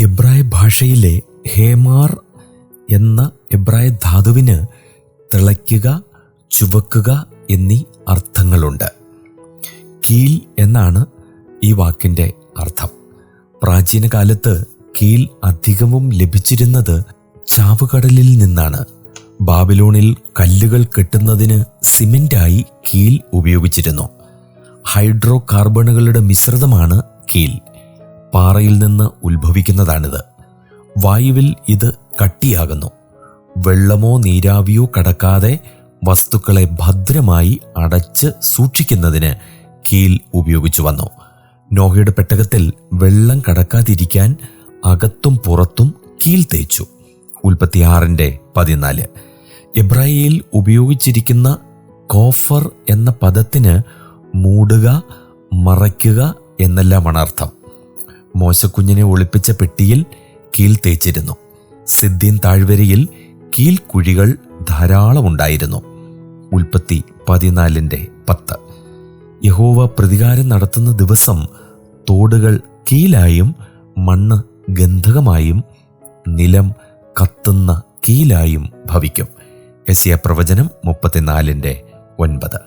എബ്രായ ഭാഷയിലെ ഹേമാർ എന്ന എബ്രായ ധാതുവിന് തിളയ്ക്കുക, ചുവക്കുക എന്നീ അർത്ഥങ്ങളുണ്ട്. കീൽ എന്നാണ് ഈ വാക്കിൻ്റെ അർത്ഥം. പ്രാചീന കാലത്ത് കീൽ അധികവും ലഭിച്ചിരുന്നത് ചാവുകടലിൽ നിന്നാണ്. ബാബിലോണിൽ കല്ലുകൾ കെട്ടുന്നതിന് സിമെന്റായി കീൽ ഉപയോഗിച്ചിരുന്നു. ഹൈഡ്രോ കാർബണുകളുടെ മിശ്രിതമാണ് കീൽ. പാറയിൽ നിന്ന് ഉത്ഭവിക്കുന്നതാണിത്. വായുവിൽ ഇത് കട്ടിയാകുന്നു. വെള്ളമോ നീരാവിയോ കടക്കാതെ വസ്തുക്കളെ ഭദ്രമായി അടച്ച് സൂക്ഷിക്കുന്നതിന് കീൽ ഉപയോഗിച്ചു വന്നു. നോഹയുടെ പെട്ടകത്തിൽ വെള്ളം കടക്കാതിരിക്കാൻ അകത്തും പുറത്തും കീൽ തേച്ചു. ഉൽപ്പത്തി 6:14. എബ്രായയിൽ ഉപയോഗിച്ചിരിക്കുന്ന കോഫർ എന്ന പദത്തിന് മൂടുക, മറയ്ക്കുക എന്നെല്ലാമാണ് അർത്ഥം. മോശക്കുഞ്ഞിനെ ഒളിപ്പിച്ച പെട്ടിയിൽ കീൽ തേച്ചിരുന്നു. സിദ്ദീൻ താഴ്വരയിൽ കീൽ കുഴികൾ ധാരാളം ഉണ്ടായിരുന്നു. ഉൽപ്പത്തി 14:10. യഹോവ പ്രതികാരം നടത്തുന്ന ദിവസം തോടുകൾ കീലായും മണ്ണ് ഗന്ധകമായും നിലം കത്തുന്ന കീലായും ഭവിക്കും. യെശയ്യാ പ്രവചനം 34:9.